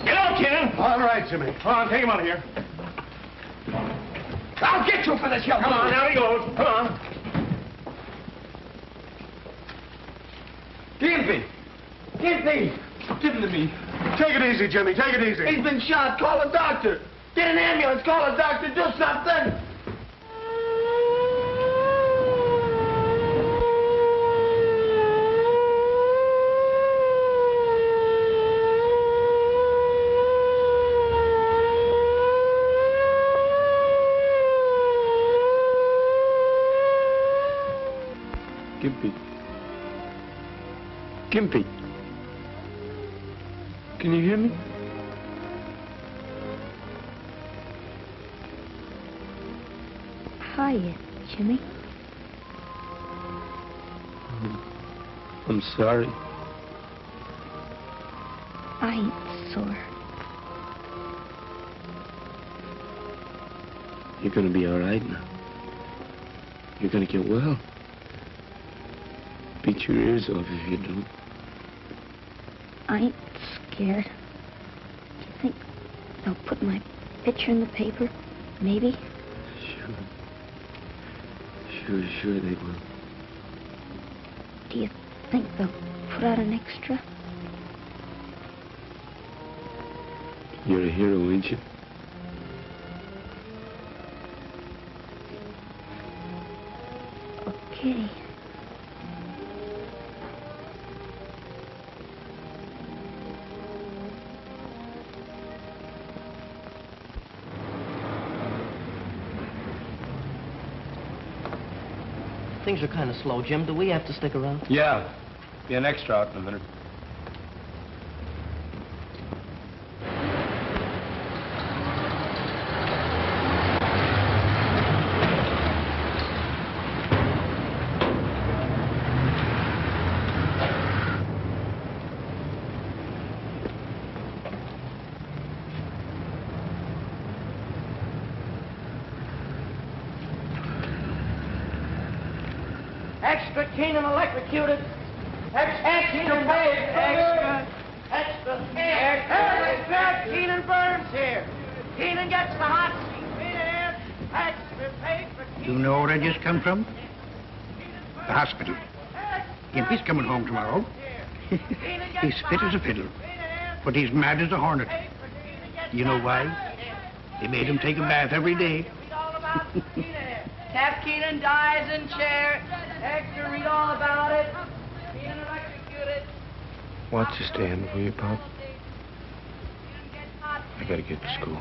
Get out, Kenan. All right, Jimmy. Come on, take him out of here. I'll get you for this, you Come on, now he goes. Come on. Gimpy! Gimpy! Give him to me. Take it easy, Jimmy. Take it easy. He's been shot. Call a doctor. Get an ambulance. Call a doctor. Do something. Gimpy. Gimpy. Can you hear me? Hiya, Jimmy. I'm sorry. I ain't sore. You're gonna be all right now. You're gonna get well. Beat your ears off if you don't. I ain't scared. Do you think they'll put my picture in the paper? Maybe? Sure they will. Do you think they'll put out an extra? You're a hero, ain't you? Okay. Things are kind of slow, Jim. Do we have to stick around? Yeah. Be an extra out in a minute. Extra Keenan electrocuted. Extra Keenan burns. Extra Keenan burns here. Keenan gets the hot seat. Extra pay for You know where I just come from? The hospital. Gimpy's coming home tomorrow. He's fit as a fiddle, but he's mad as a hornet. You know why? They made him take a bath every day. Cap Keenan dies in chair. Hector, read all about it. Keenan electrocuted. Watch your stand, will you, Pop? I gotta get to school.